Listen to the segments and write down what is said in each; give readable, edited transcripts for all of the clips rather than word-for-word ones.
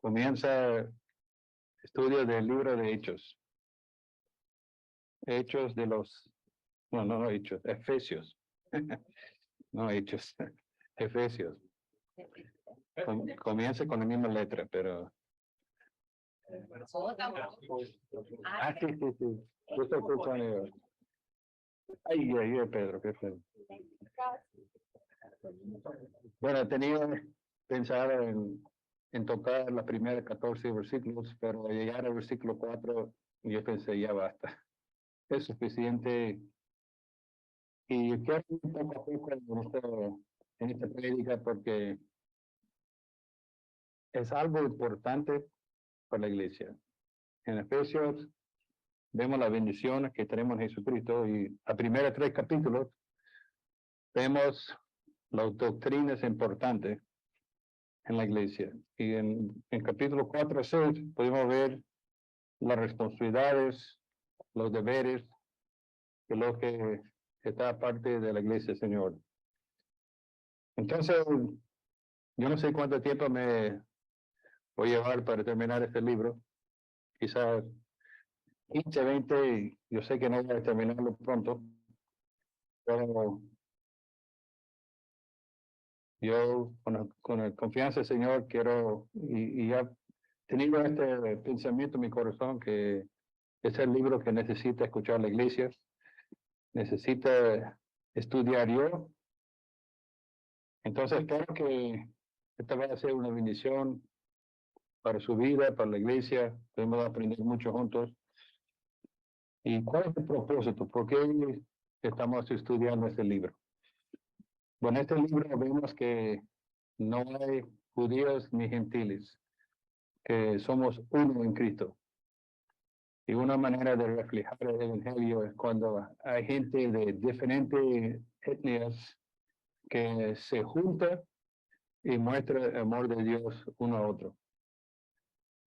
comienza estudio del libro de Hechos. Hechos de los, no Hechos, Efesios. No Hechos, Efesios. Comienza con la misma letra, pero... sí. Yo estoy escuchando. Ay, Pedro, qué feo. Bueno, tenía pensado en tocar las primeras 14 versículos, pero al llegar al versículo 4, yo pensé, ya basta. Es suficiente. Y quiero ir poco a poco en esta prédica porque es algo importante para la iglesia. En Efesios vemos las bendiciones que tenemos en Jesucristo y a primeros 3 capítulos vemos las doctrinas importantes en la iglesia. Y en capítulo 4 a 6 podemos ver las responsabilidades, los deberes de lo que está parte de la iglesia, Señor. Entonces, yo no sé cuánto tiempo me voy a llevar para terminar este libro. Quizás 15, 20, yo sé que no voy a terminarlo pronto, pero yo con la confianza del Señor quiero, y ya tenido este pensamiento en mi corazón que es el libro que necesita escuchar la iglesia, necesita estudiar yo. Entonces espero que esta va a ser una bendición para su vida, para la iglesia. Podemos aprender mucho juntos. ¿Y cuál es el propósito? ¿Por qué estamos estudiando este libro? Bueno, en este libro vemos que no hay judíos ni gentiles, que somos uno en Cristo. Y una manera de reflejar el evangelio es cuando hay gente de diferentes etnias que se junta y muestra el amor de Dios uno a otro.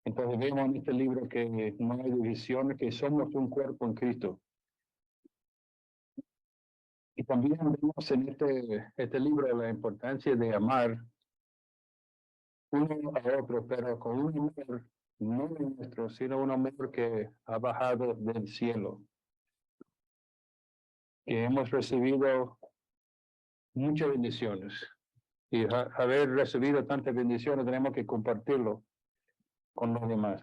Entonces vemos en este libro que no hay división, que somos un cuerpo en Cristo. Y también vemos en este libro la importancia de amar uno a otro, pero con un amor no nuestro, sino un amor que ha bajado del cielo. Que hemos recibido muchas bendiciones. Y haber recibido tantas bendiciones, tenemos que compartirlo con los demás.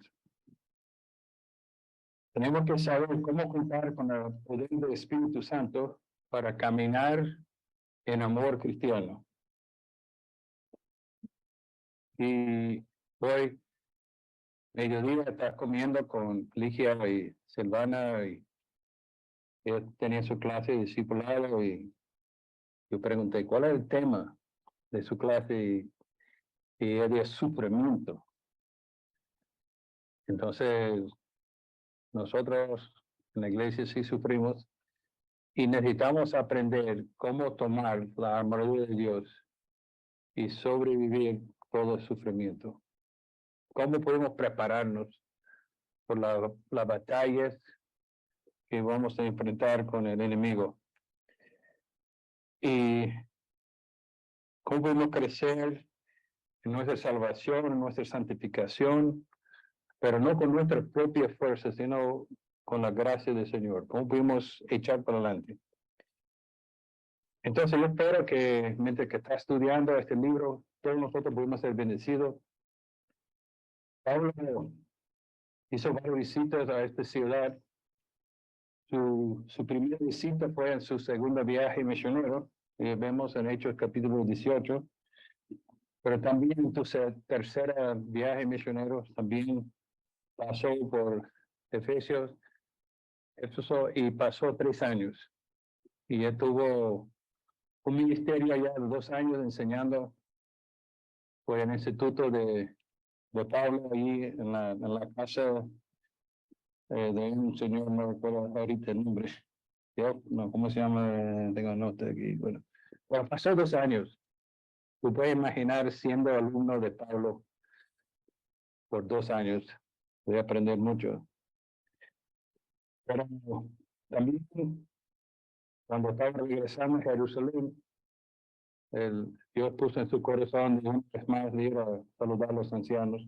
Tenemos que saber cómo contar con el poder del Espíritu Santo para caminar en amor cristiano. Y hoy, mediodía, estás comiendo con Ligia y Silvana, y ella tenía su clase de discipulado, y yo pregunté, ¿cuál es el tema de su clase? Y ella dijo, sufrimiento. Entonces, nosotros en la iglesia sí sufrimos y necesitamos aprender cómo tomar la armadura de Dios y sobrevivir todo el sufrimiento. ¿Cómo podemos prepararnos por las batallas que vamos a enfrentar con el enemigo? Y cómo podemos crecer en nuestra salvación, en nuestra santificación, pero no con nuestras propias fuerzas, sino con la gracia del Señor. ¿Cómo podemos echar para adelante? Entonces yo espero que mientras que está estudiando este libro, todos nosotros podemos ser bendecidos. Pablo hizo varias visitas a esta ciudad. Su primera visita fue en su segundo viaje misionero, vemos en Hechos capítulo 18, pero también en su tercera viaje misionero también pasó por Efesios, y pasó 3 años. Y él tuvo un ministerio allá de 2 años enseñando por el instituto de Pablo, ahí en la casa de un señor, no recuerdo ahorita el nombre. Yo, no, ¿cómo se llama? Tengo nota aquí. Bueno, pasó 2 años. Tú puedes imaginar siendo alumno de Pablo por 2 años. Voy a aprender mucho. Pero también, cuando estaba regresando a Jerusalén, Dios puso en su corazón de una vez más ir a saludar a los ancianos.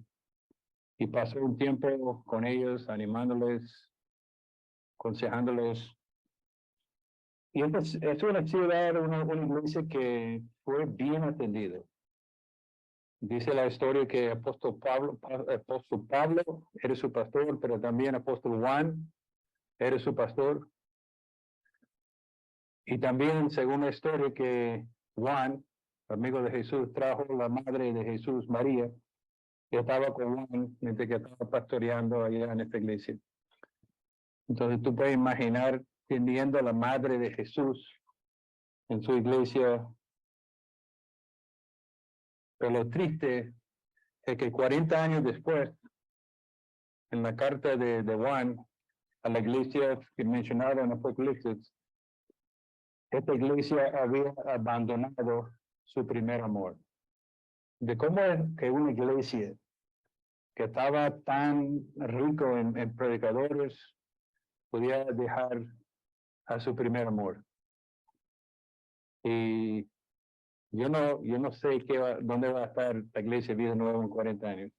y pasó un tiempo con ellos, animándoles, aconsejándoles. Y es una ciudad, una iglesia que fue bien atendida. Dice la historia que apóstol Pablo era su pastor, pero también apóstol Juan era su pastor. Y también, según la historia, que Juan, amigo de Jesús, trajo la madre de Jesús, María, que estaba con Juan mientras que estaba pastoreando allá en esta iglesia. Entonces tú puedes imaginar teniendo a la madre de Jesús en su iglesia. Pero lo triste es que 40 años después, en la carta de Juan a la iglesia que mencionaba en Apocalipsis, esta iglesia había abandonado su primer amor. De cómo es que una iglesia que estaba tan rico en predicadores podía dejar a su primer amor. Y yo no sé dónde va a estar la iglesia Vida Nueva en 40 años,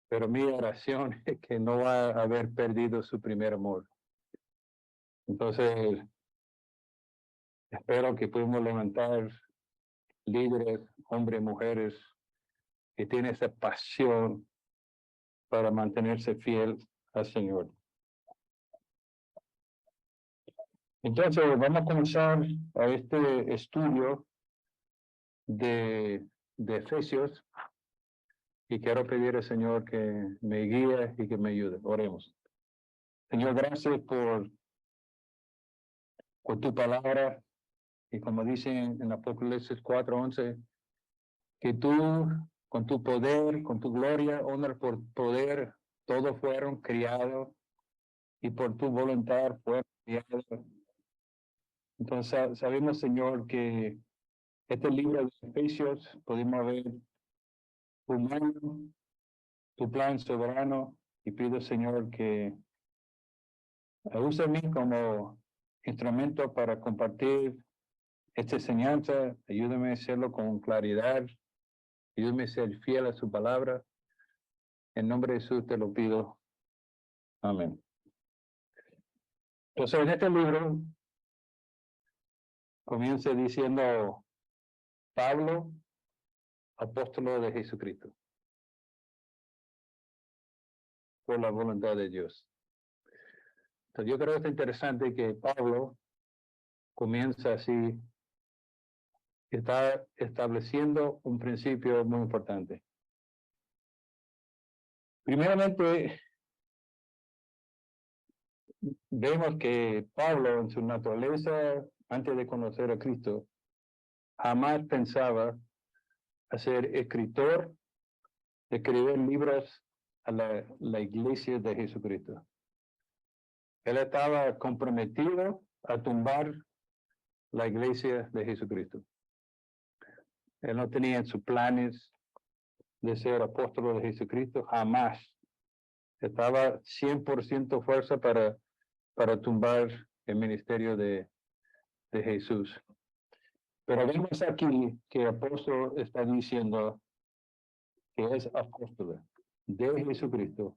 pero mi oración es que no va a haber perdido su primer amor. Entonces, espero que podamos levantar líderes, hombres, mujeres, que tienen esa pasión para mantenerse fiel al Señor. Entonces, vamos a comenzar a este estudio de Efesios y quiero pedir al Señor que me guíe y que me ayude. Oremos. Señor, gracias por tu palabra y como dicen en Apocalipsis 4:11, que tú con tu poder, con tu gloria, honra por poder, todos fueron criados y por tu voluntad fueron criados. Entonces sabemos, Señor, que este libro de Efesios podemos ver tu mano, tu plan soberano, y pido, Señor, que use a mí como instrumento para compartir esta enseñanza. Ayúdame a hacerlo con claridad, ayúdame a ser fiel a su palabra. En nombre de Jesús te lo pido. Amén. Entonces, en este libro comienza diciendo Pablo, apóstol de Jesucristo, por la voluntad de Dios. Entonces, yo creo que es interesante que Pablo comienza así, está estableciendo un principio muy importante. Primeramente, vemos que Pablo en su naturaleza, antes de conocer a Cristo, jamás pensaba ser escritor, escribir libros a la iglesia de Jesucristo. Él estaba comprometido a tumbar la iglesia de Jesucristo. Él no tenía en sus planes de ser apóstol de Jesucristo, jamás. Estaba 100% fuerza para tumbar el ministerio de Jesús. Pero vemos aquí que el apóstol está diciendo que es apóstol de Jesucristo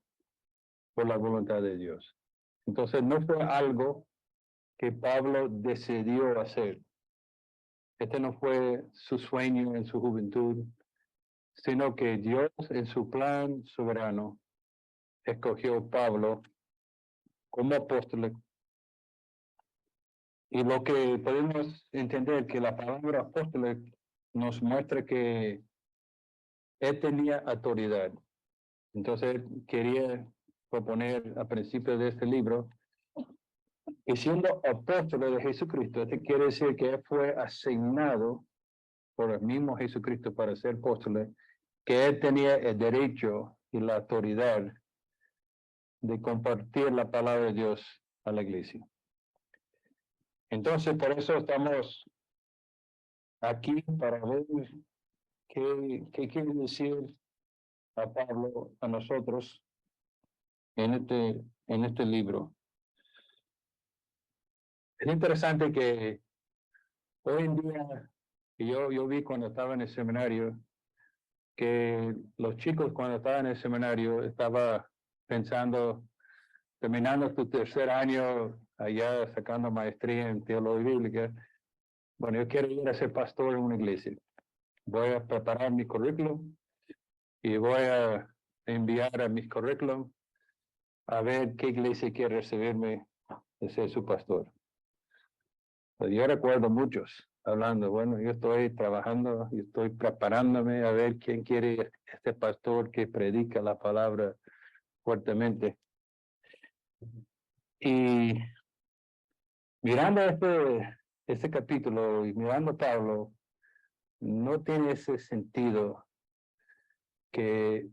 por la voluntad de Dios. Entonces no fue algo que Pablo decidió hacer. Este no fue su sueño en su juventud, sino que Dios en su plan soberano escogió a Pablo como apóstol. Y lo que podemos entender que la palabra apóstol nos muestra que él tenía autoridad. Entonces quería proponer al principio de este libro que siendo apóstol de Jesucristo, esto quiere decir que él fue asignado por el mismo Jesucristo para ser apóstol, que él tenía el derecho y la autoridad de compartir la palabra de Dios a la iglesia. Entonces, por eso estamos aquí para ver qué quiere decir a Pablo a nosotros en este libro. Es interesante que hoy en día, yo vi cuando estaba en el seminario, que los chicos cuando estaban en el seminario estaba pensando, terminando tu tercer año allá sacando maestría en teología bíblica, bueno, yo quiero ir a ser pastor en una iglesia. Voy a preparar mi currículum y voy a enviar a mis currículum a ver qué iglesia quiere recibirme de ser su pastor. Pues yo recuerdo muchos hablando, bueno, yo estoy trabajando y estoy preparándome a ver quién quiere este pastor que predica la palabra fuertemente. Y mirando este capítulo y mirando a Pablo, no tiene ese sentido que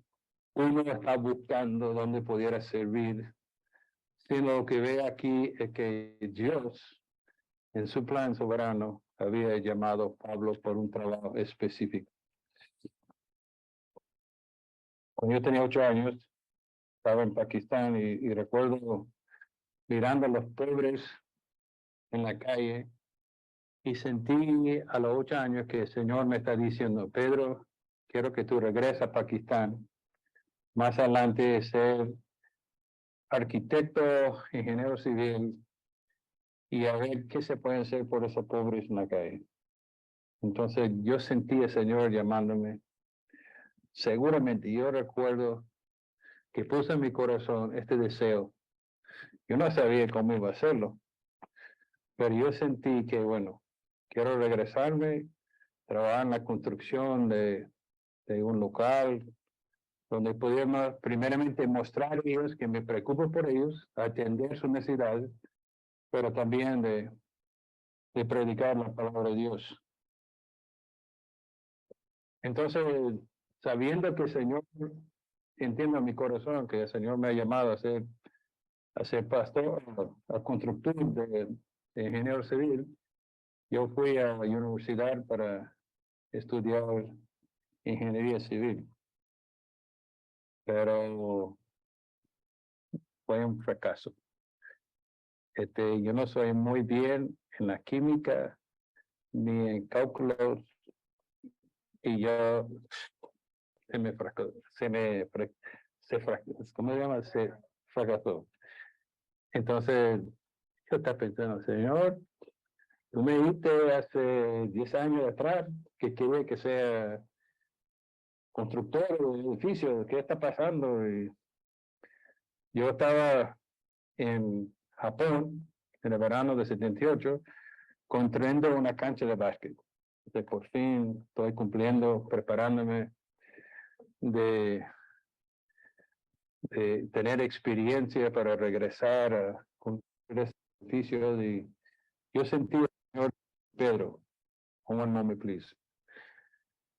uno está buscando dónde pudiera servir, sino lo que ve aquí es que Dios, en su plan soberano, había llamado a Pablo por un trabajo específico. Cuando yo tenía 8 años, estaba en Pakistán y recuerdo mirando a los pobres en la calle y sentí a los 8 años que el Señor me está diciendo, Pedro, quiero que tú regreses a Pakistán, más adelante ser arquitecto, ingeniero civil y a ver qué se puede hacer por esos pobres en la calle. Entonces yo sentí al Señor llamándome. Seguramente yo recuerdo que puse en mi corazón este deseo. Yo no sabía cómo iba a hacerlo, pero yo sentí que, bueno, quiero regresarme, trabajar en la construcción de un local donde pudiéramos primeramente mostrar a ellos que me preocupo por ellos, atender sus necesidades, pero también de predicar la palabra de Dios. Entonces, sabiendo que el Señor, entiendo en mi corazón que el Señor me ha llamado a ser pastor, a constructor de ingeniero civil, yo fui a la universidad para estudiar ingeniería civil, pero fue un fracaso. Yo no soy muy bien en la química ni en cálculos y yo ¿cómo se llama? Se fracasó. Entonces, yo estaba pensando, Señor, tú me dijiste hace 10 años atrás que quería que sea constructor de edificios, ¿qué está pasando? Y yo estaba en Japón en el verano de 78 construyendo una cancha de básquet. Entonces, por fin estoy cumpliendo, preparándome de tener experiencia para regresar a construir edificios y yo sentí, Señor Pedro, one moment please.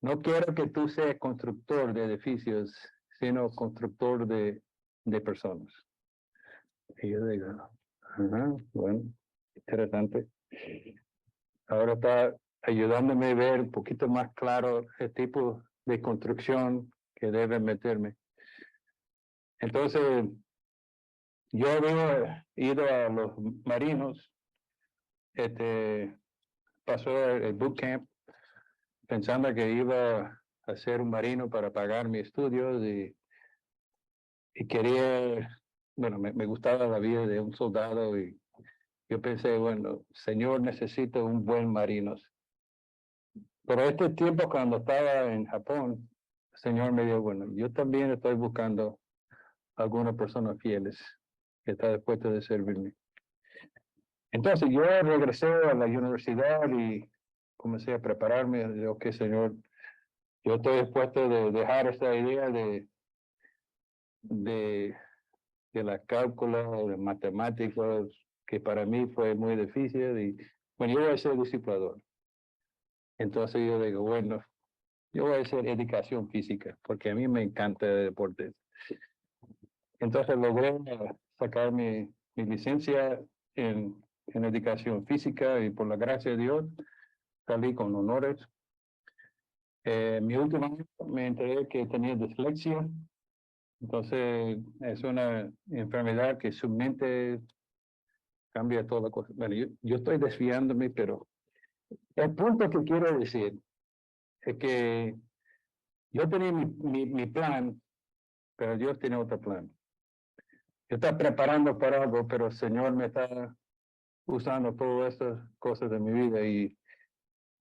No quiero que tú seas constructor de edificios, sino constructor de personas. Y yo digo, bueno, interesante. Ahora está ayudándome a ver un poquito más claro el tipo de construcción que debe meterme. Entonces, yo había ido a los marinos, pasó el bootcamp pensando que iba a ser un marino para pagar mis estudios y quería, bueno, me gustaba la vida de un soldado y yo pensé, bueno, Señor, necesito un buen marino. Pero este tiempo cuando estaba en Japón, el Señor me dijo, bueno, yo también estoy buscando algunas personas fieles que están dispuestas de servirme. Entonces yo regresé a la universidad y comencé a prepararme. Digo, ok, Señor, yo estoy dispuesto de dejar esta idea de la cálculo, de matemáticas, que para mí fue muy difícil. Y bueno, yo voy a ser discipulador. Entonces yo digo, bueno, yo voy a hacer educación física, porque a mí me encanta el deporte. Entonces logré sacar mi licencia en educación física y por la gracia de Dios salí con honores. Mi último año me enteré que tenía dislexia. Entonces es una enfermedad que su mente cambia toda la cosa. Bueno, yo estoy desviándome, pero el punto que quiero decir es que Yo tenía mi plan, pero Dios tiene otro plan. Yo estaba preparando para algo, pero el Señor me está usando todas estas cosas de mi vida y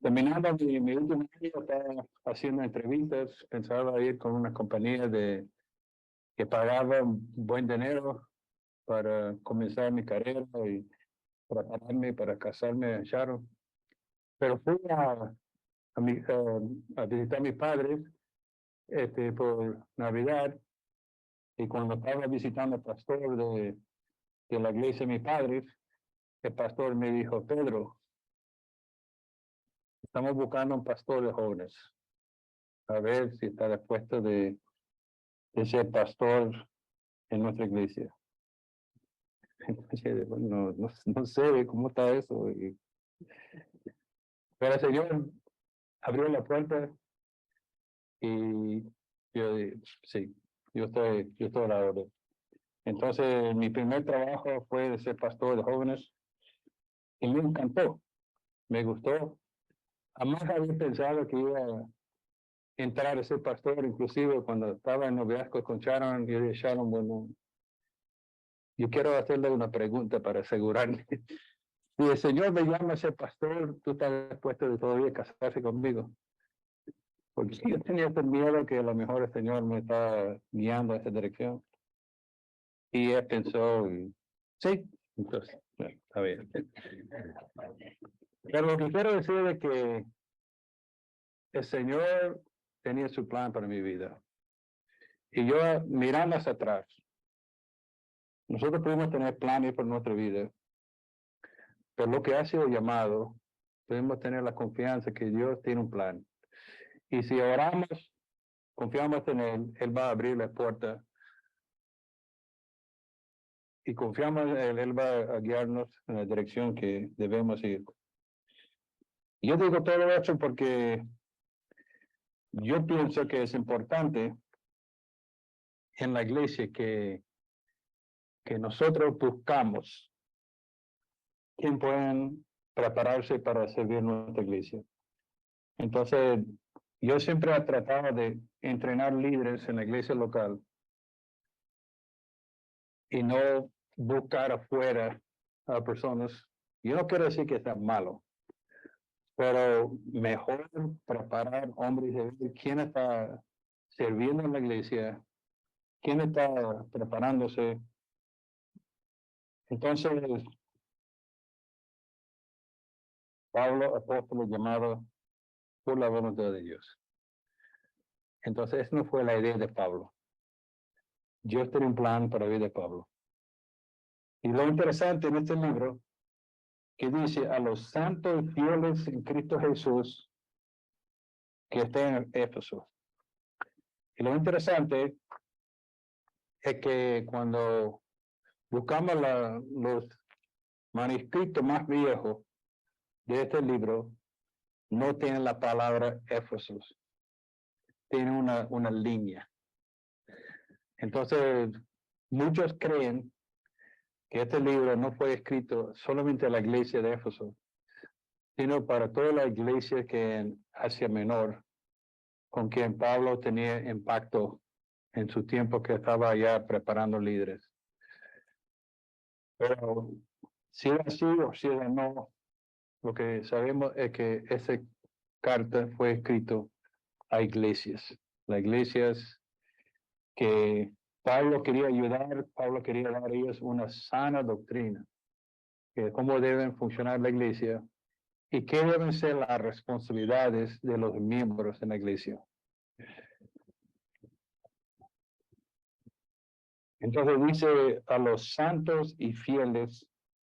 terminando mi último año, estaba haciendo entrevistas, pensaba ir con una compañía que pagaba buen dinero para comenzar mi carrera y prepararme para casarme en Sharon. Pero fui a visitar a mis padres por Navidad y cuando estaba visitando al pastor de la iglesia de mis padres, el pastor me dijo, Pedro, estamos buscando un pastor de jóvenes, a ver si está dispuesto de ser pastor en nuestra iglesia. Entonces, bueno, no sé cómo está eso. Pero el Señor abrió la puerta y yo dije, sí, yo estoy a la orden. Entonces, mi primer trabajo fue de ser pastor de jóvenes y me encantó, me gustó. Jamás había pensado que iba a entrar a ser pastor, inclusive cuando estaba en noviazgo con Sharon, yo dije, Sharon, bueno, yo quiero hacerle una pregunta para asegurarme. Si el Señor me llama a ser pastor, ¿tú estás dispuesto de todavía casarse conmigo? Porque yo tenía ese miedo que a lo mejor el Señor me está guiando a esa dirección. Y él pensó, sí, entonces, bueno, está bien. Pero lo que quiero decir es que el Señor tenía su plan para mi vida. Y yo mirando hacia atrás, nosotros podemos tener planes por nuestra vida, pero lo que ha sido llamado, podemos tener la confianza que Dios tiene un plan. Y si oramos, confiamos en Él, Él va a abrir la puerta. Y confiamos en Él, Él va a guiarnos en la dirección que debemos ir. Yo digo todo esto porque yo pienso que es importante en la iglesia que nosotros buscamos quién pueden prepararse para servir nuestra iglesia. Entonces, yo siempre he tratado de entrenar líderes en la iglesia local y no buscar afuera a personas. Yo no quiero decir que está malo, pero mejor preparar hombres de ver quién está sirviendo en la iglesia, quién está preparándose. Entonces, Pablo, apóstol llamado por la voluntad de Dios. Entonces, esa no fue la idea de Pablo. Dios tiene un plan para la vida de Pablo. Y lo interesante en este libro, que dice a los santos fieles en Cristo Jesús que estén en Éfeso. Y lo interesante es que cuando buscamos los manuscritos más viejos de este libro, no tienen la palabra Éfeso, tiene una línea. Entonces, muchos creen que este libro no fue escrito solamente a la iglesia de Éfeso, sino para toda la iglesia que en Asia Menor, con quien Pablo tenía impacto en su tiempo que estaba allá preparando líderes. Pero si es así o si es no, lo que sabemos es que esa carta fue escrito a iglesias, las iglesias que Pablo quería ayudar, Pablo quería dar a ellos una sana doctrina, que cómo deben funcionar la iglesia y qué deben ser las responsabilidades de los miembros en la iglesia. Entonces dice a los santos y fieles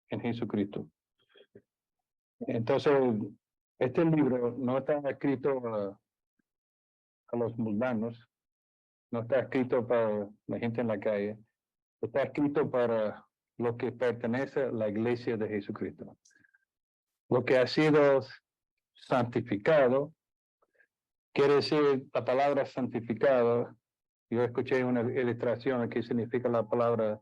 en Jesucristo. Entonces, este libro no está escrito a los mundanos, no está escrito para la gente en la calle, está escrito para lo que pertenece a la iglesia de Jesucristo. Lo que ha sido santificado, quiere decir la palabra santificado. Yo escuché una ilustración que significa la palabra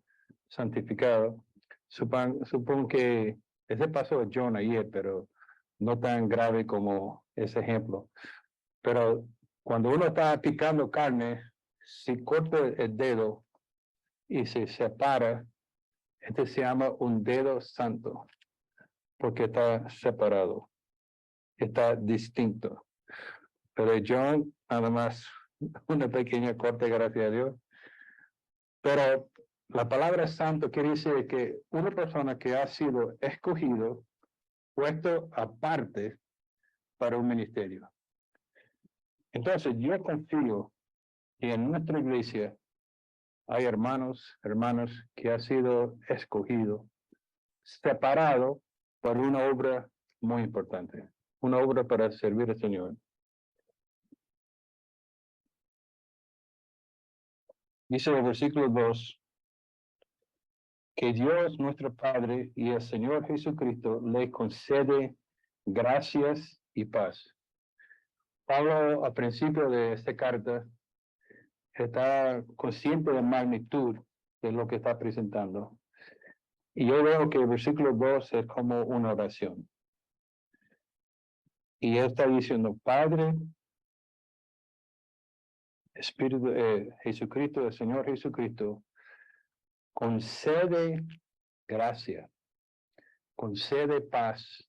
santificado. Supongo que ese pasó a John ayer, pero no tan grave como ese ejemplo. Pero Cuando uno está picando carne, si corta el dedo y se separa, este se llama un dedo santo, porque está separado, está distinto. Pero John, nada más una pequeña corte, gracias a Dios. Pero la palabra santo quiere decir que una persona que ha sido escogido, puesto aparte para un ministerio. Entonces, yo confío que en nuestra iglesia hay hermanos, hermanas que han sido escogidos, separados para una obra muy importante, una obra para servir al Señor. Dice el versículo 2, que Dios nuestro Padre y el Señor Jesucristo le concede gracias y paz. Pablo, al principio de esta carta, está consciente de la magnitud de lo que está presentando. Y yo veo que el versículo 2 es como una oración. Y él está diciendo, Padre, Espíritu Jesucristo, el Señor Jesucristo, concede gracia, concede paz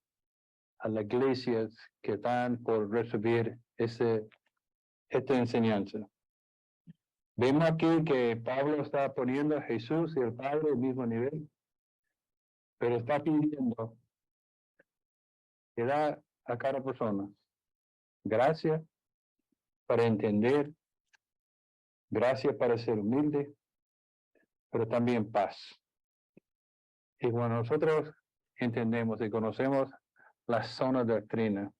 a las iglesias que están por recibir esta enseñanza. Vemos aquí que Pablo está poniendo a Jesús y el Padre al mismo nivel, pero está pidiendo que da a cada persona gracia para entender, gracia para ser humilde, pero también paz. Y cuando nosotros entendemos y conocemos la sana doctrina,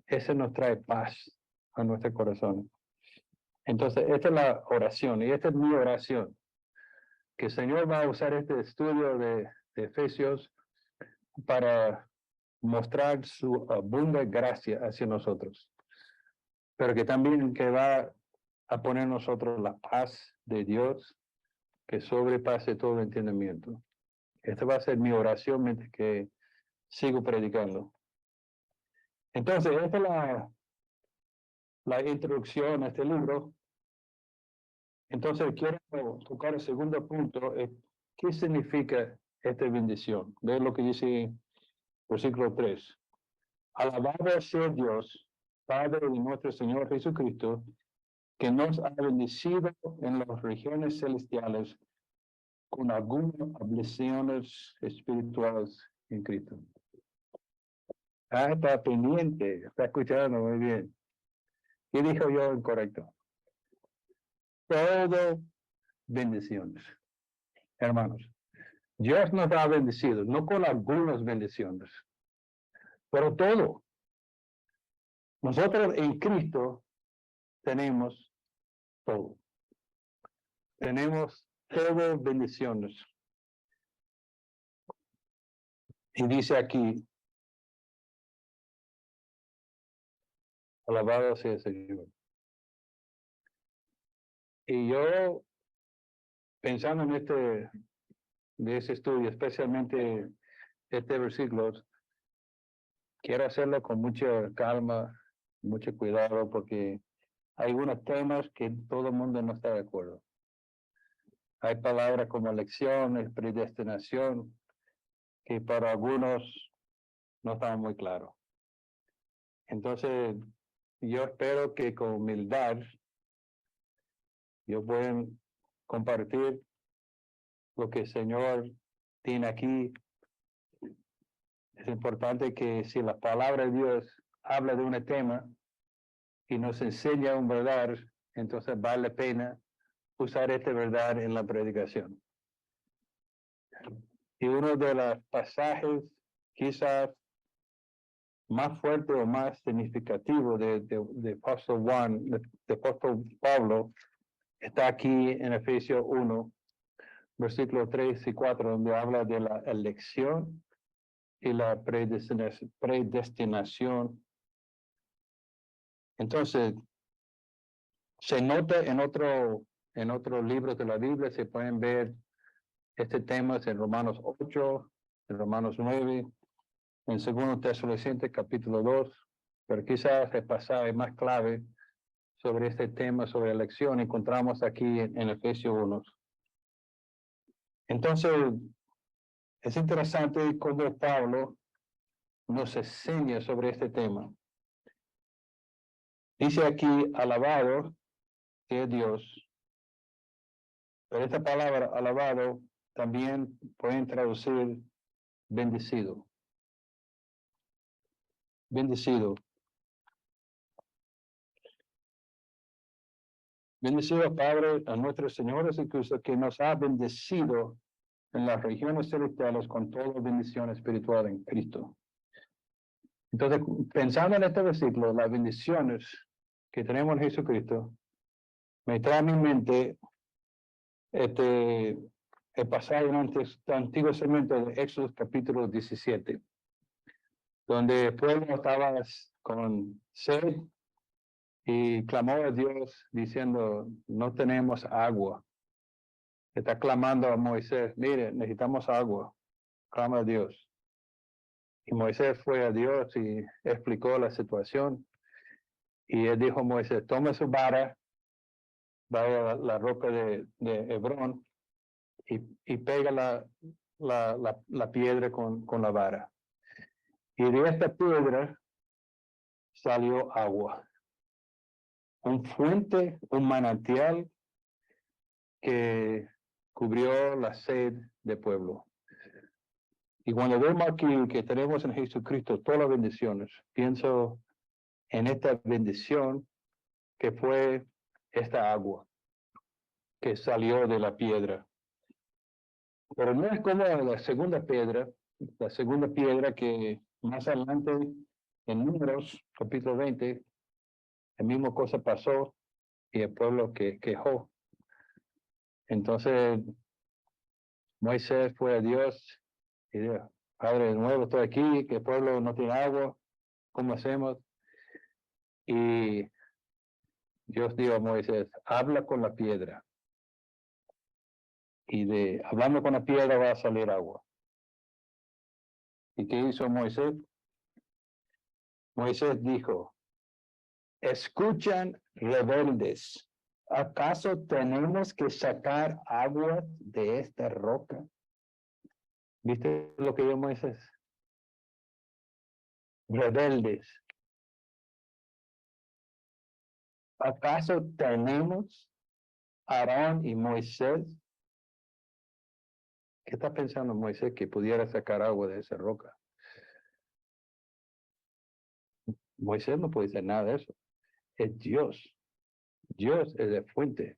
eso nos trae paz a nuestro corazón. Entonces, esta es la oración y esta es mi oración, que el Señor va a usar este estudio de Efesios para mostrar su abundante gracia hacia nosotros, pero que también que va a poner nosotros la paz de Dios que sobrepase todo entendimiento. Esta va a ser mi oración mientras que sigo predicando. Entonces, esta es la introducción a este libro. Entonces, quiero tocar el segundo punto. ¿Qué significa esta bendición? Ve lo que dice versículo 3. Alabado sea Dios, Padre de nuestro Señor Jesucristo, que nos ha bendecido en las regiones celestiales con algunas bendiciones espirituales en Cristo. Está pendiente, está escuchando muy bien. ¿Qué dijo yo incorrecto? Todo bendiciones, hermanos. Dios nos ha bendecido, no con algunas bendiciones, pero todo. Nosotros en Cristo tenemos todo. Tenemos todas bendiciones. Y dice aquí, alabado sea el Señor. Y yo, pensando en de ese estudio, especialmente este versículo, quiero hacerlo con mucha calma, mucho cuidado, porque hay algunos temas que todo el mundo no está de acuerdo. Hay palabras como elección, predestinación, que para algunos no están muy claros. Entonces, yo espero que con humildad yo pueda compartir lo que el Señor tiene aquí. Es importante que si la palabra de Dios habla de un tema y nos enseña un verdad, entonces vale la pena usar esta verdad en la predicación. Y uno de los pasajes quizás más fuerte o más significativo de apóstol Juan, de apóstol Pablo, está aquí en Efesios 1, versículos 3 y 4, donde habla de la elección y la predestinación. Entonces, se nota en otros libros de la Biblia, se pueden ver este tema en Romanos 8, en Romanos 9, en 2 Tesalonicenses capítulo 2, pero quizás el pasaje más clave sobre este tema, sobre elección, encontramos aquí en Efesios 1. Entonces, es interesante cuando Pablo nos enseña sobre este tema. Dice aquí, alabado es Dios. Pero esta palabra, alabado, también pueden traducir bendecido. Bendecido. Bendecido Padre, a nuestro Señor Jesucristo, que nos ha bendecido en las regiones celestiales con toda bendición espiritual en Cristo. Entonces, pensando en este versículo, las bendiciones que tenemos en Jesucristo, me trae a mi mente el pasaje en el antiguo segmento de Éxodo capítulo 17, donde el pueblo estaba con sed y clamó a Dios diciendo, no tenemos agua. Está clamando a Moisés, mire, necesitamos agua. Clama a Dios. Y Moisés fue a Dios y explicó la situación. Y él dijo a Moisés, toma su vara, vaya a la roca de Hebrón y pega la piedra con la vara. Y de esta piedra salió agua. Un fuente, un manantial que cubrió la sed del pueblo. Y cuando vemos aquí que tenemos en Jesucristo todas las bendiciones, pienso en esta bendición que fue esta agua que salió de la piedra. Pero no es como la segunda piedra que más adelante en Números, capítulo 20, la misma cosa pasó y el pueblo que quejó. Entonces Moisés fue a Dios y dijo, Padre, de nuevo estoy aquí, que el pueblo no tiene agua, ¿cómo hacemos? Y Dios dijo a Moisés, habla con la piedra. Y hablando con la piedra va a salir agua. ¿Y qué hizo Moisés? Moisés dijo, escuchan rebeldes, ¿acaso tenemos que sacar agua de esta roca? ¿Viste lo que dijo Moisés? Rebeldes. ¿Acaso tenemos Aarón y Moisés? ¿Qué está pensando Moisés que pudiera sacar agua de esa roca? Moisés no puede hacer nada de eso. Es Dios. Dios es la fuente.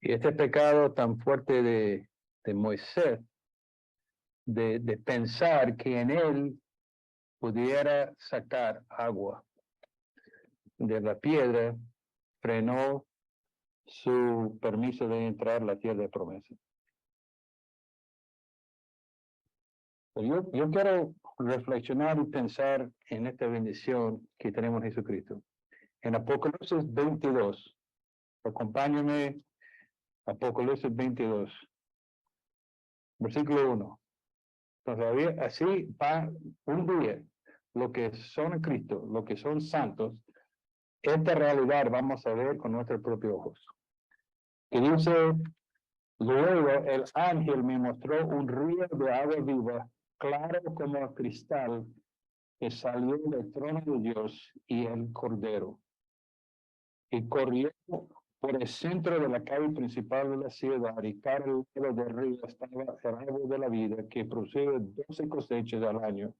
Y este pecado tan fuerte de Moisés, de pensar que en él pudiera sacar agua de la piedra, frenó su permiso de entrar a la tierra de promesa. Pero yo quiero reflexionar y pensar en esta bendición que tenemos en Jesucristo. En Apocalipsis 22, acompáñame, Apocalipsis 22, versículo 1. Entonces, así va un día, lo que son en Cristo, lo que son santos, esta realidad vamos a ver con nuestros propios ojos. Que dice, luego el ángel me mostró un río de agua viva, claro como cristal, que salió del trono de Dios y el Cordero. Y corrió por el centro de la calle principal de la ciudad, y cada lado del río estaba el árbol de la vida, que produce 12 cosechas al año,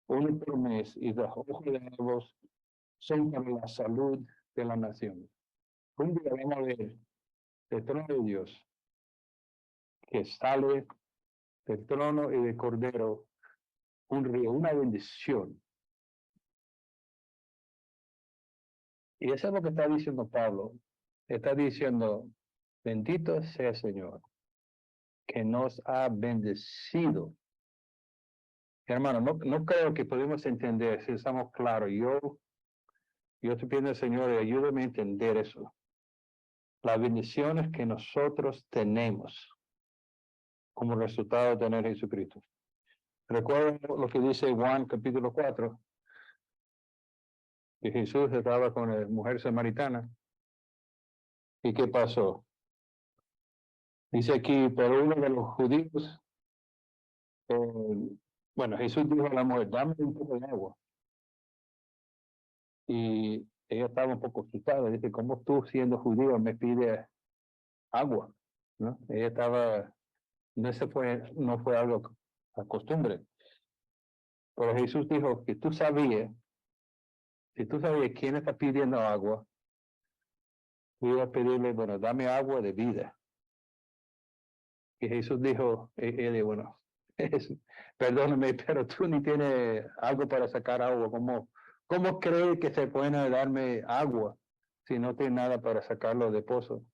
uno por mes, y las hojas de árboles son para la salud de la nación. Un día vamos a ver el trono de Dios, que sale del trono y del Cordero, un río, una bendición. Y eso es lo que está diciendo Pablo. Está diciendo, bendito sea el Señor, que nos ha bendecido. Hermano, no creo que podemos entender, si estamos claros, yo te pido, Señor, ayúdame a entender eso. Las bendiciones que nosotros tenemos como resultado de tener a Jesucristo. Recuerden lo que dice Juan capítulo 4. que Jesús estaba con la mujer samaritana. ¿Y qué pasó? Dice aquí, pero uno de los judíos, bueno, Jesús dijo a la mujer, dame un poco de agua. Y ella estaba un poco asustada, dice, ¿cómo tú siendo judío me pides agua? ¿No? Ella estaba, no fue algo a costumbre. Pero Jesús dijo que tú sabías, si tú sabías quién está pidiendo agua, tú ibas a pedirle, bueno, dame agua de vida. Y Jesús dijo, bueno, perdóname, pero tú ni tienes algo para sacar agua. ¿Cómo crees que se puede darme agua si no tiene nada para sacarlo de pozo?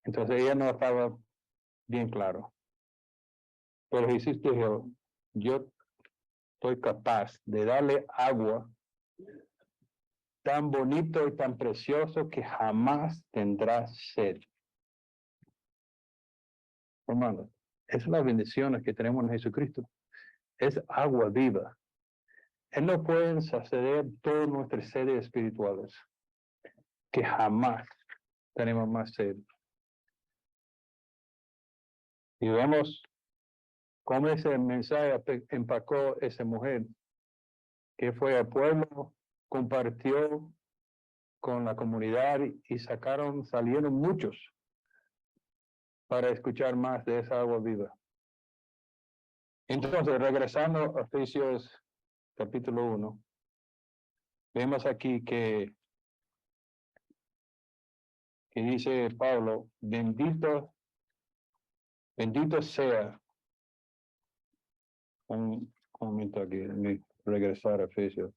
Entonces ella no estaba bien claro. Pero Jesús dijo, yo estoy capaz de darle agua tan bonito y tan precioso que jamás tendrás sed. Hermanos, es una bendición que tenemos en Jesucristo. Es agua viva. Él no puede saciar todas nuestras sedes espirituales, que jamás tenemos más sed. Y vemos cómo ese mensaje empacó esa mujer, que fue al pueblo, compartió con la comunidad y salieron muchos para escuchar más de esa agua viva. Entonces, regresando a Efesios capítulo 1, vemos aquí que dice Pablo, bendito sea, un momento aquí, regresar a Efesios.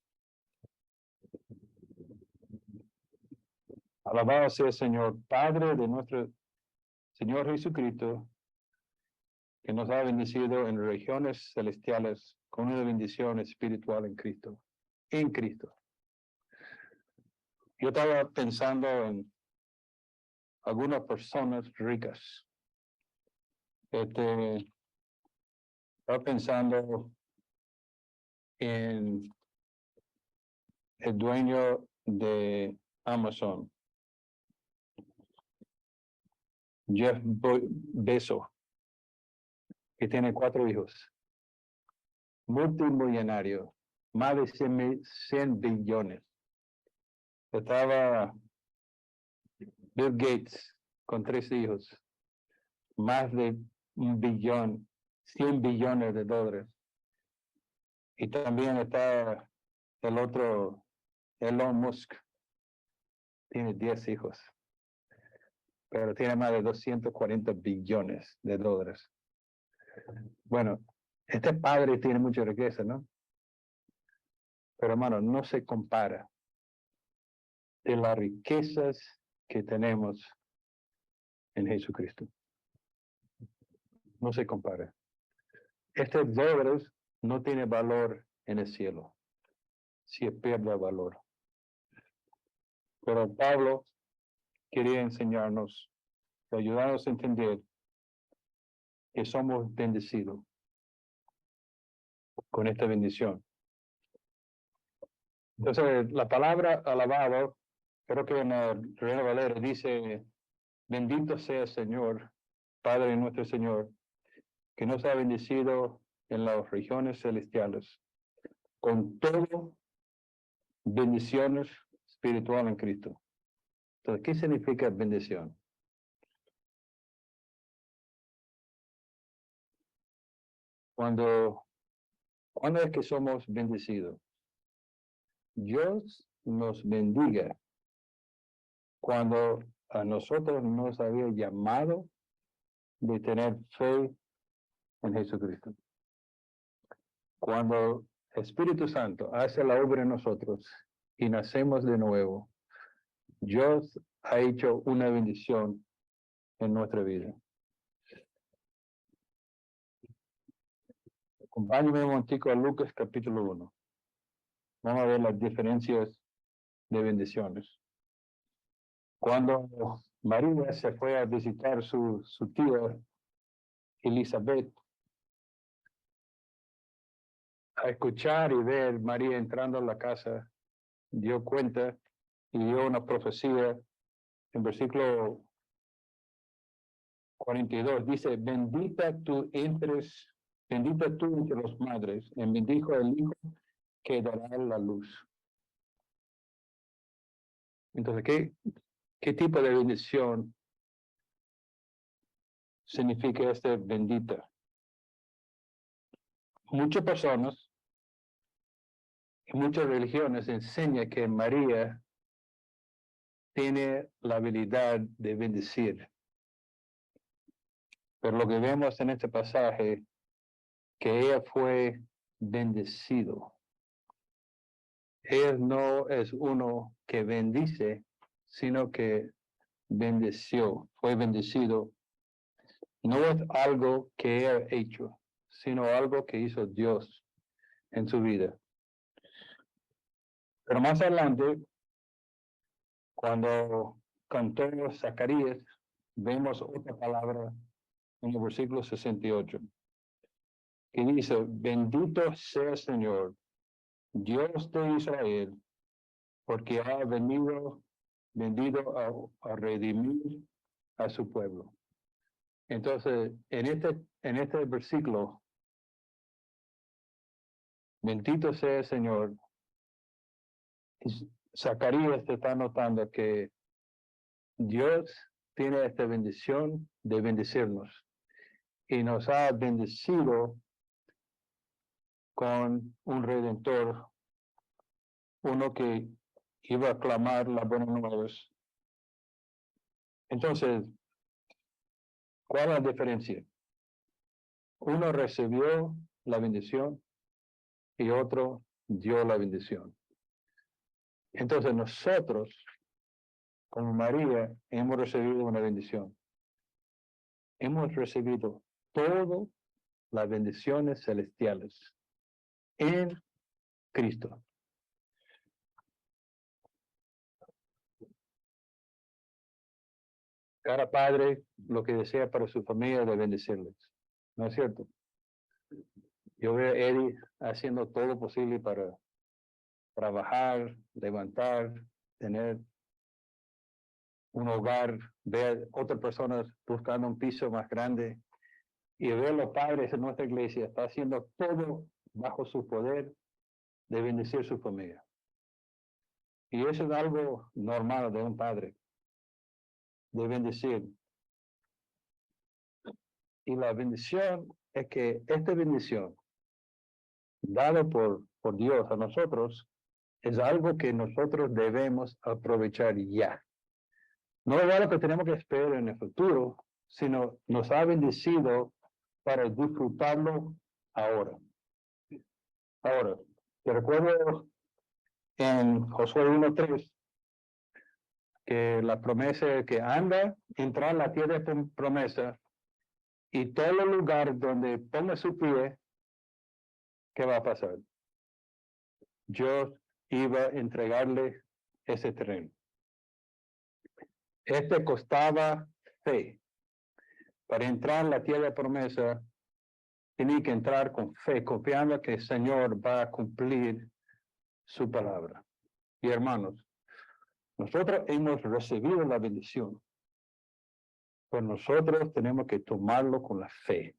Alabado sea el Señor, Padre de nuestro Señor Jesucristo, que nos ha bendecido en regiones celestiales con una bendición espiritual en Cristo. En Cristo. Yo estaba pensando en algunas personas ricas. Estaba pensando en el dueño de Amazon, Jeff Bezos, que tiene 4 hijos, multimillonario, más de 100 billones. Estaba Bill Gates con 3 hijos, más de 100 billones de dólares. Y también está el otro, Elon Musk, tiene 10 hijos, pero tiene más de 240 billones de dólares. Bueno, este padre tiene mucha riqueza, ¿no? Pero hermano, no se compara de las riquezas que tenemos en Jesucristo. No se compara. Estos dólares no tienen valor en el cielo, si pierde valor. Pero Pablo quería enseñarnos, ayudarnos a entender que somos bendecidos con esta bendición. Entonces, la palabra alabado, creo que en la Reina Valera dice, bendito sea el Señor, Padre de nuestro Señor, que nos ha bendecido en las regiones celestiales, con todo bendiciones espirituales en Cristo. Entonces, ¿qué significa bendición? ¿Cuándo es que somos bendecidos? Dios nos bendiga cuando a nosotros nos había llamado de tener fe en Jesucristo. Cuando el Espíritu Santo hace la obra en nosotros y nacemos de nuevo, Dios ha hecho una bendición en nuestra vida. Acompáñame un momentico a Lucas capítulo 1. Vamos a ver las diferencias de bendiciones. Cuando María se fue a visitar su tía Elizabeth, a escuchar y ver María entrando a la casa dio cuenta y dio una profecía en versículo 42. Dice, bendita tú entre las madres, y bendijo el hijo que dará la luz. Entonces, ¿qué tipo de bendición significa este bendita? Muchas personas y muchas religiones enseñan que María tiene la habilidad de bendecir. Pero lo que vemos en este pasaje, que ella fue bendecido. Él no es uno que bendice, sino que bendeció, fue bendecido. No es algo que ella ha hecho, sino algo que hizo Dios en su vida. Pero más adelante, cuando cantó Zacarías, vemos otra palabra en el versículo 68, que dice, bendito sea el Señor, Dios de Israel, porque ha venido a redimir a su pueblo. Entonces, en este versículo, bendito sea el Señor, Zacarías está notando que Dios tiene esta bendición de bendecirnos y nos ha bendecido con un redentor, uno que iba a clamar las buenas nuevas. Entonces, ¿cuál es la diferencia? Uno recibió la bendición y otro dio la bendición. Entonces nosotros, como María, hemos recibido una bendición. Hemos recibido todas las bendiciones celestiales en Cristo. Cada padre lo que desea para su familia es de bendecirles. ¿No es cierto? Yo veo a Eddie haciendo todo lo posible para trabajar, levantar, tener un hogar, ver otras personas buscando un piso más grande y ver a los padres en nuestra iglesia está haciendo todo bajo su poder de bendecir su familia. Y eso es algo normal de un padre, de bendecir. Y la bendición es que esta bendición, dada por Dios a nosotros, es algo que nosotros debemos aprovechar ya. No es algo que tenemos que esperar en el futuro, sino nos ha bendecido para disfrutarlo ahora. Ahora, te recuerdo en Josué 1:3 que la promesa es que anda, entra en la tierra de promesa y todo lugar donde ponga su pie, ¿qué va a pasar? Dios iba a entregarle ese terreno. Este costaba fe. Para entrar en la tierra de promesa, tenía que entrar con fe, confiando que el Señor va a cumplir su palabra. Y hermanos, nosotros hemos recibido la bendición, pero nosotros tenemos que tomarlo con la fe.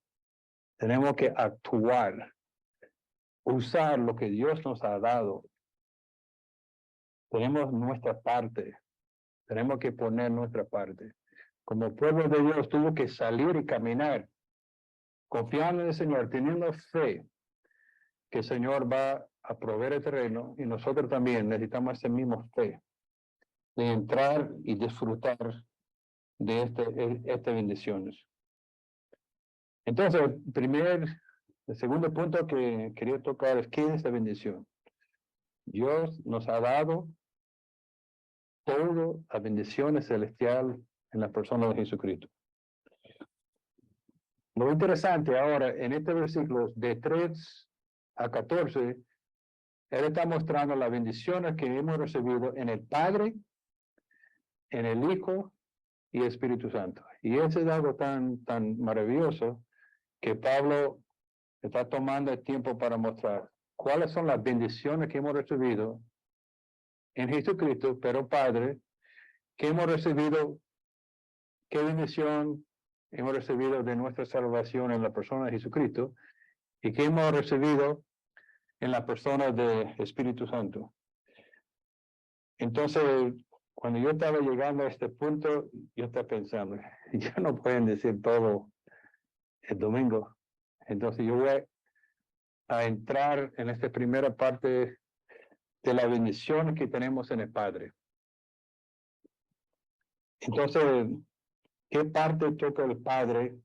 Tenemos que actuar, usar lo que Dios nos ha dado. Tenemos nuestra parte, tenemos que poner nuestra parte. Como pueblo de Dios tuvo que salir y caminar, confiando en el Señor, teniendo fe que el Señor va a proveer el terreno y nosotros también necesitamos esa misma fe de entrar y disfrutar de estas bendiciones. Entonces, el segundo punto que quería tocar es ¿qué es esta bendición? Dios nos ha dado todas las bendiciones celestiales en la persona de Jesucristo. Lo interesante ahora, en este versículo de 3 a 14, Él está mostrando las bendiciones que hemos recibido en el Padre, en el Hijo y el Espíritu Santo. Y eso es algo tan maravilloso que Pablo está tomando el tiempo para mostrar cuáles son las bendiciones que hemos recibido en Jesucristo, pero Padre, que hemos recibido, qué bendición hemos recibido de nuestra salvación en la persona de Jesucristo y que hemos recibido en la persona del Espíritu Santo. Entonces, cuando yo estaba llegando a este punto, yo estaba pensando, ya no pueden decir todo el domingo. Entonces yo voy a entrar en esta primera parte de la bendición que tenemos en el Padre. Entonces, ¿qué parte toca el Padre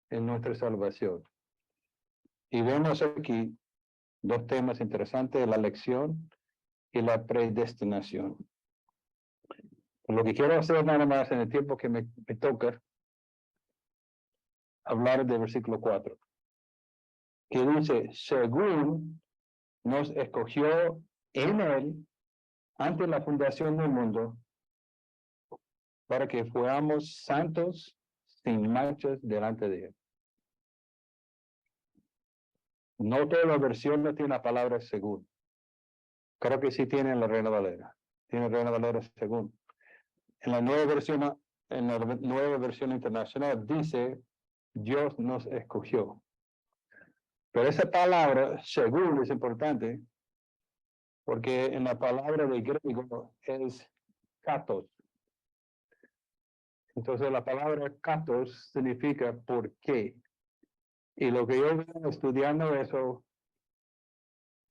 en nuestra salvación? Y vemos aquí dos temas interesantes, la elección y la predestinación. Lo que quiero hacer nada más en el tiempo que me toca, hablar del versículo 4, que dice, según nos escogió en él antes de la fundación del mundo, para que fuéramos santos sin manchas delante de él. No todas las versiones tienen la palabra según. Creo que sí tienen la Reina Valera. Tiene Reina Valera según. En la nueva versión internacional dice, Dios nos escogió. Pero esa palabra, según, es importante, porque en la palabra de griego es katos. Entonces la palabra katos significa por qué. Y lo que yo veo estudiando eso,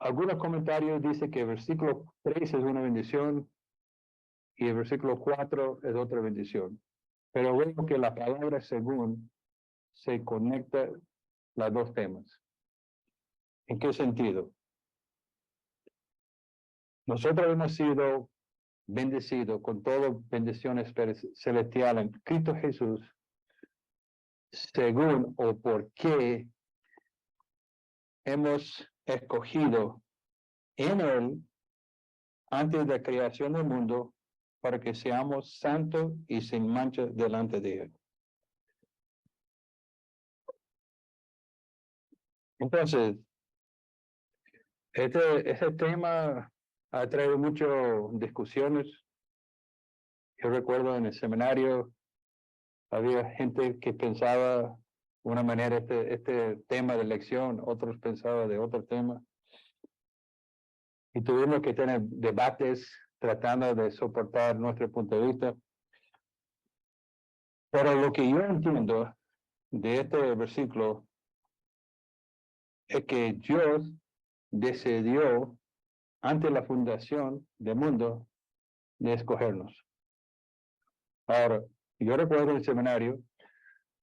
algunos comentarios dicen que el versículo 3 es una bendición y el versículo 4 es otra bendición. Pero veo que la palabra según se conecta los dos temas. ¿En qué sentido? Nosotros hemos sido bendecidos con todas bendiciones celestiales en Cristo Jesús, según o por qué hemos escogido en Él antes de la creación del mundo para que seamos santos y sin mancha delante de Él. Entonces, este tema ha traído muchas discusiones. Yo recuerdo en el seminario había gente que pensaba de una manera este tema de elección, otros pensaban de otro tema. Y tuvimos que tener debates tratando de soportar nuestro punto de vista. Pero lo que yo entiendo de este versículo es que Dios decidió antes de la fundación del mundo de escogernos. Ahora, yo recuerdo en el seminario,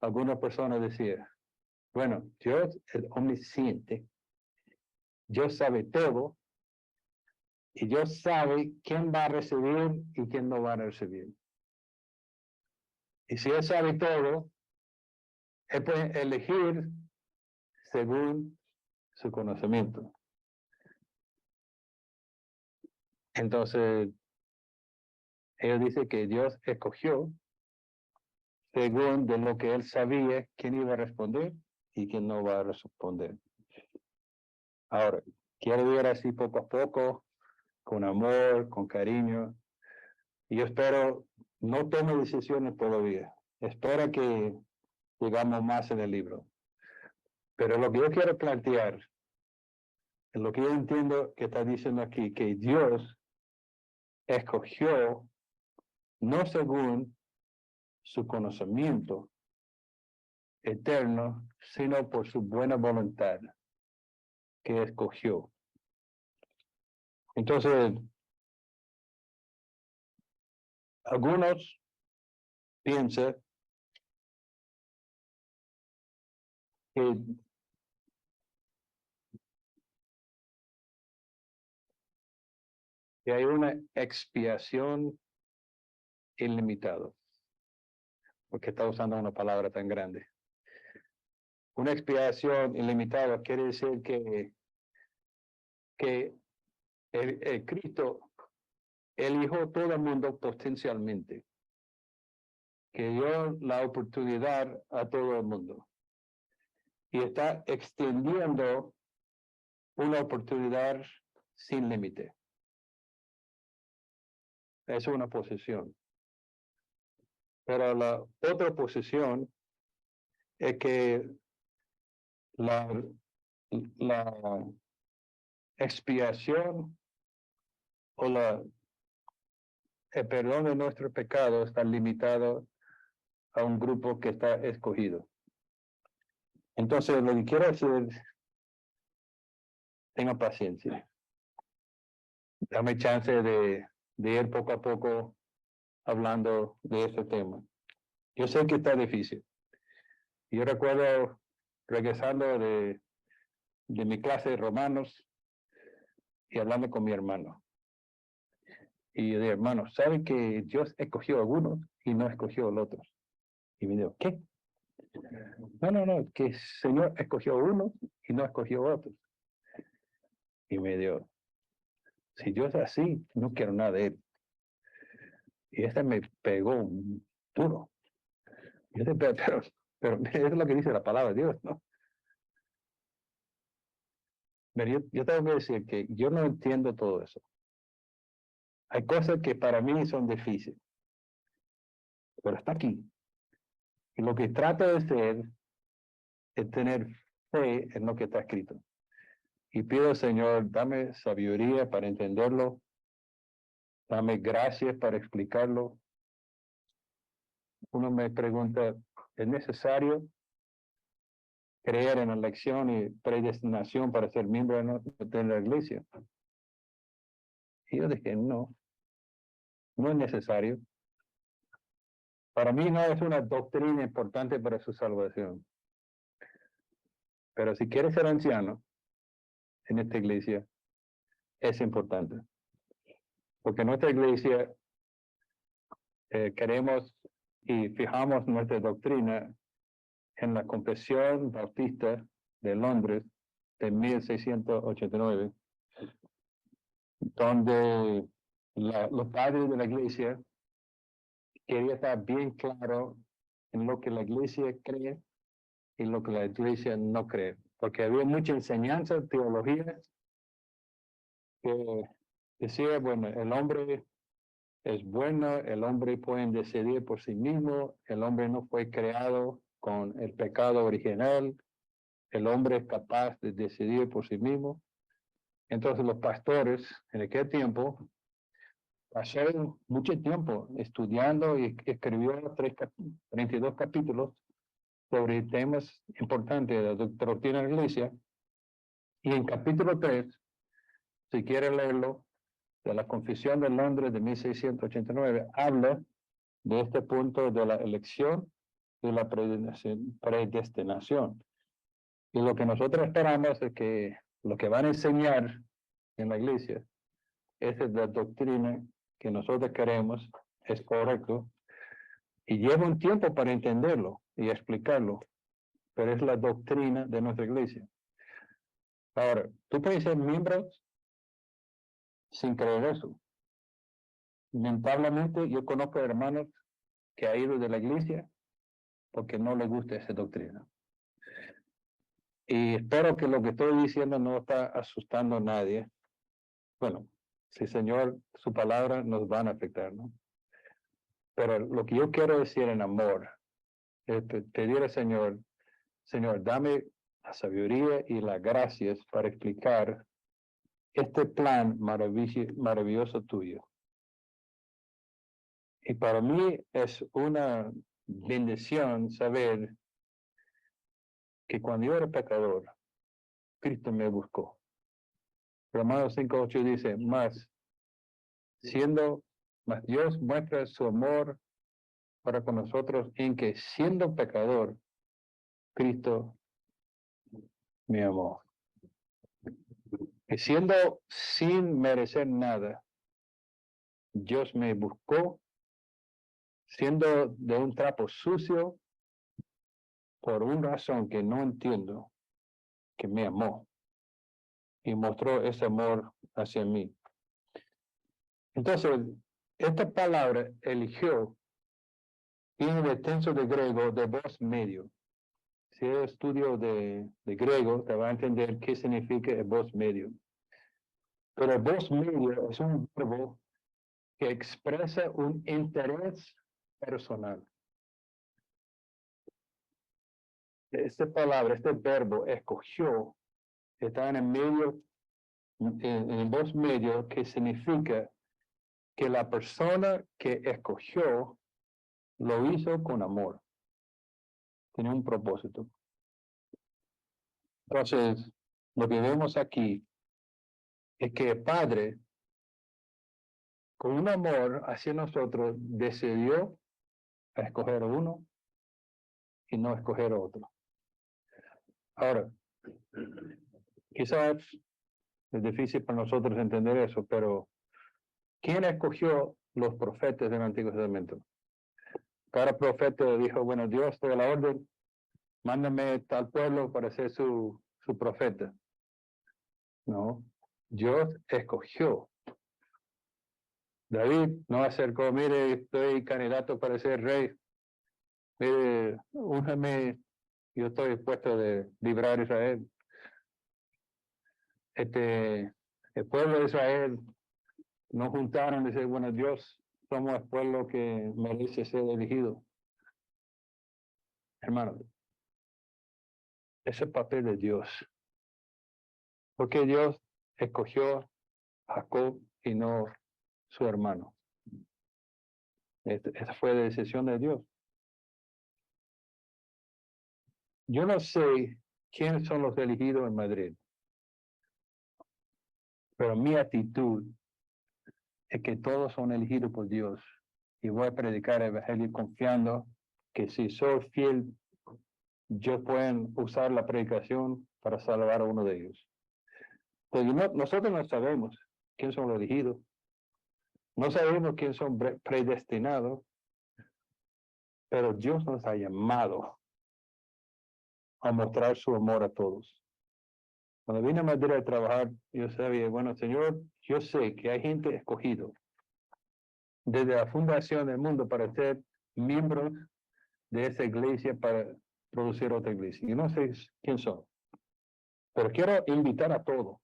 algunas personas decían, bueno, Dios es omnisciente, Dios sabe todo, y Dios sabe quién va a recibir y quién no va a recibir. Y si Él sabe todo, Él puede elegir según su conocimiento. Entonces, ellos dicen que Dios escogió según de lo que Él sabía quién iba a responder y quién no va a responder. Ahora, quiero ir así poco a poco, con amor, con cariño. Y yo espero, no tome decisiones todavía. Espero que llegamos más en el libro. Pero lo que yo quiero plantear, es lo que yo entiendo que está diciendo aquí, que Dios escogió no según su conocimiento eterno, sino por su buena voluntad que escogió. Entonces, algunos piensan que hay una expiación ilimitada, porque está usando una palabra tan grande. Una expiación ilimitada quiere decir que el Cristo eligió todo el mundo potencialmente, que dio la oportunidad a todo el mundo y está extendiendo una oportunidad sin límite. es una posición. Pero la otra posición es que la expiación o el perdón de nuestro pecado está limitado a un grupo que está escogido. Entonces, lo que quiero decir, tenga paciencia. Dame chance de ir poco a poco hablando de este tema. Yo sé que está difícil. Yo recuerdo regresando de mi clase de Romanos y hablando con mi hermano. Y yo dije, hermano, ¿sabe que Dios escogió a algunos y no escogió a los otros? Y me dijo, ¿qué? No, que el Señor escogió a unos y no escogió a otros. Y me dijo, si Dios es así, no quiero nada de él. Y este me pegó duro. Y yo dije, pero es lo que dice la palabra de Dios, ¿no? Pero yo tengo que decir que yo no entiendo todo eso. Hay cosas que para mí son difíciles, pero está aquí. Y lo que trato de hacer es tener fe en lo que está escrito. Y pido, Señor, dame sabiduría para entenderlo. Dame gracias para explicarlo. Uno me pregunta, ¿es necesario creer en la elección y predestinación para ser miembro de la iglesia? Y yo dije, no es necesario. Para mí no es una doctrina importante para su salvación. Pero si quieres ser anciano en esta iglesia, es importante. Porque en nuestra iglesia queremos y fijamos nuestra doctrina en la Confesión Bautista de Londres de 1689, donde los padres de la iglesia querían estar bien claro en lo que la iglesia cree y lo que la iglesia no cree, porque había mucha enseñanza, teología, que decía, bueno, el hombre es bueno, el hombre puede decidir por sí mismo, el hombre no fue creado con el pecado original, el hombre es capaz de decidir por sí mismo. Entonces los pastores en aquel tiempo pasaron mucho tiempo estudiando y escribió 32 capítulos sobre temas importantes de la doctrina de la iglesia. Y en capítulo 3, si quiere leerlo, de la Confesión de Londres de 1689, habla de este punto de la elección y la predestinación. Y lo que nosotros esperamos es que lo que van a enseñar en la iglesia, esa es la doctrina que nosotros queremos, es correcto, y lleva un tiempo para entenderlo y explicarlo, pero es la doctrina de nuestra iglesia. Ahora, tú puedes ser miembro sin creer eso. Lamentablemente, yo conozco hermanos que han ido de la iglesia porque no les gusta esa doctrina. Y espero que lo que estoy diciendo no está asustando a nadie. Bueno, si Señor, su palabra nos van a afectar, ¿no? Pero lo que yo quiero decir en amor es pedir al Señor, Señor, dame la sabiduría y las gracias para explicar este plan maravilloso tuyo. Y para mí es una bendición saber que cuando yo era pecador, Cristo me buscó. Romanos 5:8 dice, más Dios muestra su amor para con nosotros en que siendo pecador, Cristo me amó. Y siendo sin merecer nada, Dios me buscó, siendo de un trapo sucio, por una razón que no entiendo, que me amó y mostró ese amor hacia mí. Entonces, esta palabra eligió viene del tenso de griego de voz medio. Si eres estudio de griego, te va a entender qué significa el voz medio. Pero el voz medio es un verbo que expresa un interés personal. Esta palabra, este verbo, escogió, está en el medio, en voz medio, que significa que la persona que escogió lo hizo con amor. Tiene un propósito. Entonces, lo que vemos aquí es que el Padre, con un amor hacia nosotros, decidió escoger uno y no escoger otro. Ahora, quizás es difícil para nosotros entender eso, pero ¿quién escogió los profetas del Antiguo Testamento? Cada profeta dijo, bueno, Dios te da la orden, mándame tal pueblo para ser su profeta. No, Dios escogió. David no acercó, mire, estoy candidato para ser rey. Mire, únjame, yo estoy dispuesto de librar a Israel. El pueblo de Israel nos juntaron y decir, bueno, Dios, somos el pueblo que merece ser elegido. Hermano, ese es el papel de Dios. Porque Dios escogió a Jacob y no su hermano. Esa fue la decisión de Dios. Yo no sé quiénes son los elegidos en Madrid, pero mi actitud es que todos son elegidos por Dios. Y voy a predicar el evangelio confiando que si soy fiel, yo puedo usar la predicación para salvar a uno de ellos. Porque nosotros no sabemos quién son los elegidos. No sabemos quién son predestinados, pero Dios nos ha llamado a mostrar su amor a todos. Cuando vine a Madrid a trabajar, yo sabía, bueno, Señor, yo sé que hay gente escogido desde la fundación del mundo para ser miembros de esa iglesia para producir otra iglesia. Yo no sé quién son, pero quiero invitar a todos.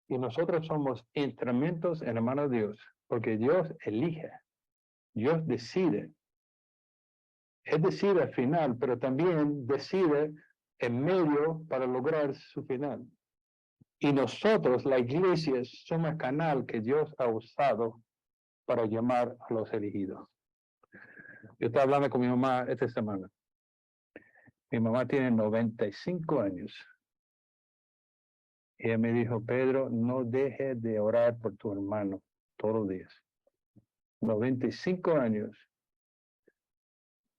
Y nosotros somos instrumentos en la mano de Dios, porque Dios elige, Dios decide. Él decide al final, pero también decide en medio para lograr su final. Y nosotros, la iglesia, somos el canal que Dios ha usado para llamar a los elegidos. Yo estaba hablando con mi mamá esta semana. Mi mamá tiene 95 años. Y ella me dijo, Pedro, no dejes de orar por tu hermano todos los días. 95 años.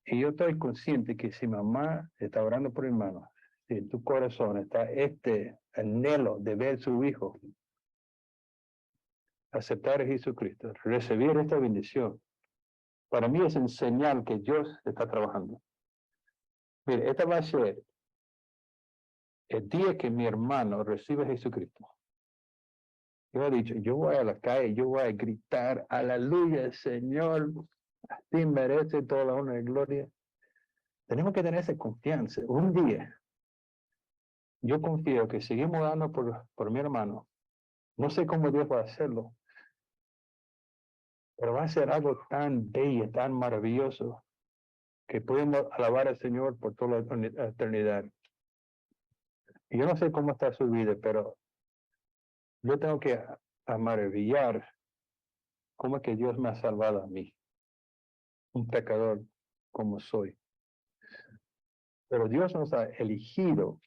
Y yo estoy consciente que si mamá está orando por hermano, si en tu corazón está este anhelo de ver a su hijo aceptar a Jesucristo, recibir esta bendición, para mí es un señal que Dios está trabajando. Mire, esta va a ser el día que mi hermano recibe a Jesucristo. Yo he dicho, yo voy a la calle, yo voy a gritar, aleluya, Señor, a ti merece toda la honra y gloria. Tenemos que tener esa confianza. Un día, yo confío que seguimos dando por mi hermano. No sé cómo Dios va a hacerlo, pero va a ser algo tan bello, tan maravilloso, que podemos alabar al Señor por toda la eternidad. Y yo no sé cómo está su vida, pero yo tengo que maravillar cómo es que Dios me ha salvado a mí, un pecador como soy. Pero Dios nos ha elegido.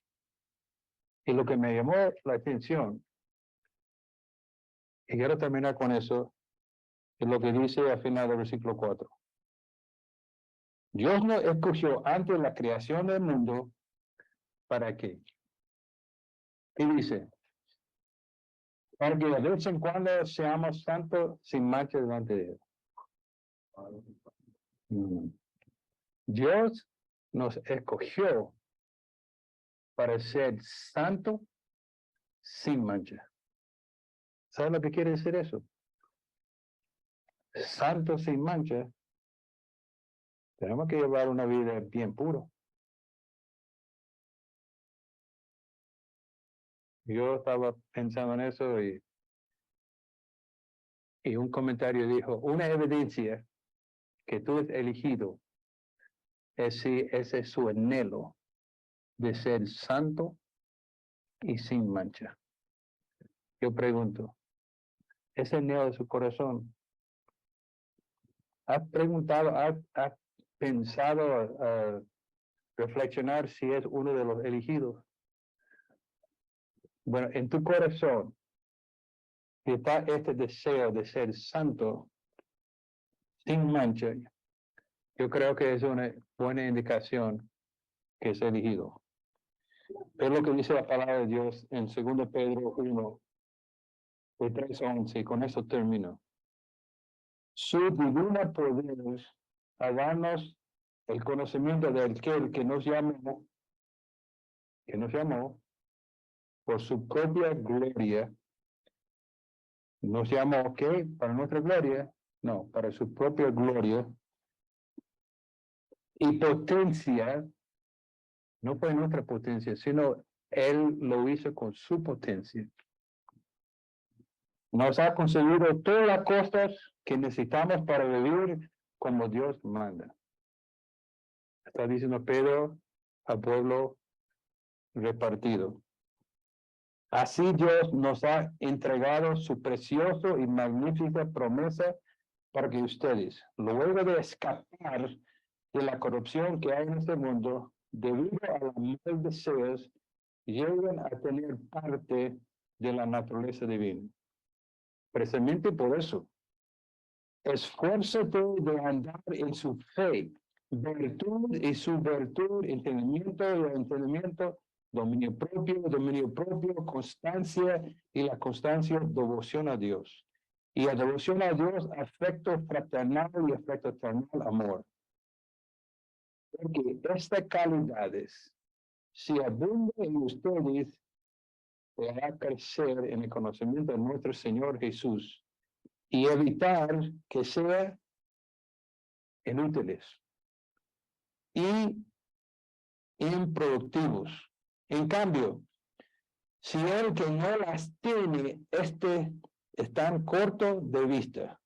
Y lo que me llamó la atención, y quiero terminar con eso, es lo que dice al final del versículo 4. Dios nos escogió antes de la creación del mundo, ¿para qué? Y dice, para que de vez en cuando seamos santos sin mancha delante de Él. Dios nos escogió para ser santo sin mancha. ¿Sabe lo que quiere decir eso? Santo sin mancha. Tenemos que llevar una vida bien puro. Yo estaba pensando en eso y Y un comentario dijo, una evidencia que tú has elegido es si ese es su anhelo de ser santo y sin mancha. Yo pregunto, ¿ese anhelo de su corazón? ¿Has preguntado, has pensado reflexionar si es uno de los elegidos? Bueno, en tu corazón está este deseo de ser santo sin mancha. Yo creo que es una buena indicación que es elegido. Es lo que dice la palabra de Dios en 2 Pedro 1, de 3 a 11, y con eso termino. Su divina poder a darnos el conocimiento de aquel que nos llamó por su propia gloria. ¿Nos llamó qué? ¿Para nuestra gloria? No, para su propia gloria y potencia. No fue nuestra potencia, sino Él lo hizo con su potencia. Nos ha concedido todas las cosas que necesitamos para vivir como Dios manda. Está diciendo Pedro al pueblo repartido. Así Dios nos ha entregado su precioso y magnífica promesa para que ustedes, luego de escapar de la corrupción que hay en este mundo, debido a los malos deseos, lleguen a tener parte de la naturaleza divina. Precisamente por eso, esfuérzate de andar en su fe, virtud y su virtud, entendimiento y entendimiento, dominio propio, constancia y la constancia, devoción a Dios. Y la devoción a Dios, afecto fraternal y afecto fraternal, amor. Porque estas calidades, si abundan en ustedes, hará crecer en el conocimiento de nuestro Señor Jesús y evitar que sean inútiles y improductivos. En cambio, si el que no las tiene, es tan corto de vista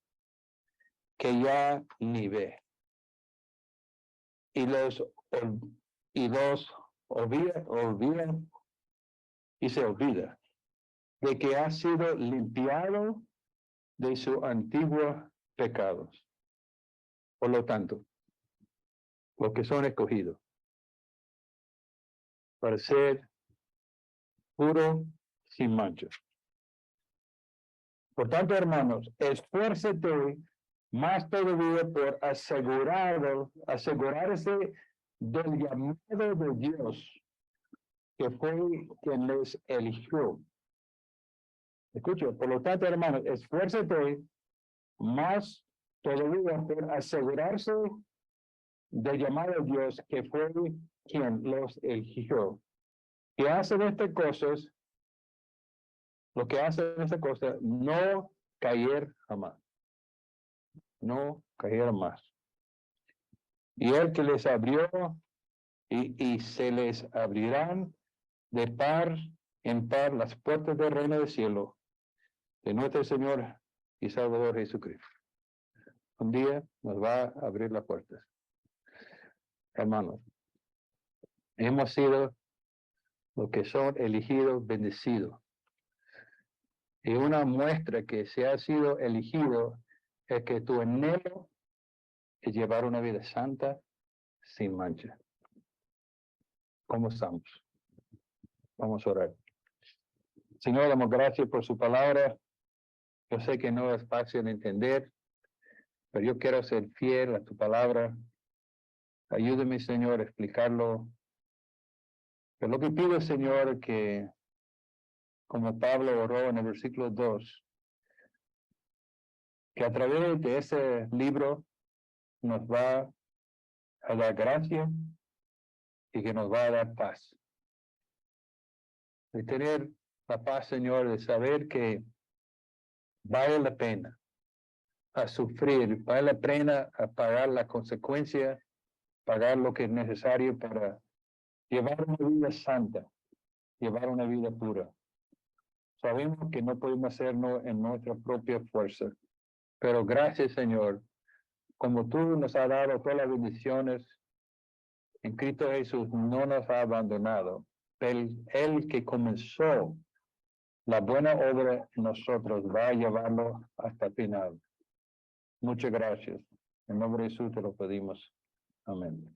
que ya ni ve. Y los olvida y se olvida de que ha sido limpiado de sus antiguos pecados. Por lo tanto, los que son escogidos para ser puro sin mancha. Por tanto, hermanos, esfuércete más todavía por asegurarse del llamado de Dios, que fue quien les eligió. Escucha, por lo tanto, hermanos, esfuércete más todavía por asegurarse del llamado de Dios, que fue quien los eligió. Y hacen estas cosas, lo que hacen estas cosas, no caer jamás. No caer más. Y el que les abrió y se les abrirán de par en par las puertas del reino del cielo de nuestro Señor y Salvador Jesucristo. Un día nos va a abrir las puertas. Hermanos, hemos sido los que son elegidos, bendecidos. Y una muestra que se ha sido elegido es que tu anhelo es llevar una vida santa sin mancha. ¿Cómo estamos? Vamos a orar. Señor, damos gracias por su palabra. Yo sé que no es fácil de entender, pero yo quiero ser fiel a tu palabra. Ayúdame, Señor, a explicarlo. Pero lo que pido, Señor, que como Pablo oró en el versículo 2, que a través de ese libro nos va a dar gracia y que nos va a dar paz. De tener la paz, Señor, de saber que vale la pena a sufrir, vale la pena a pagar la consecuencia, pagar lo que es necesario para llevar una vida santa, llevar una vida pura. Sabemos que no podemos hacerlo en nuestra propia fuerza, Pero gracias, Señor, como tú nos has dado todas las bendiciones, en Cristo Jesús no nos ha abandonado. Él que comenzó la buena obra en nosotros va a llevarlo hasta el final. Muchas gracias. En nombre de Jesús te lo pedimos. Amén.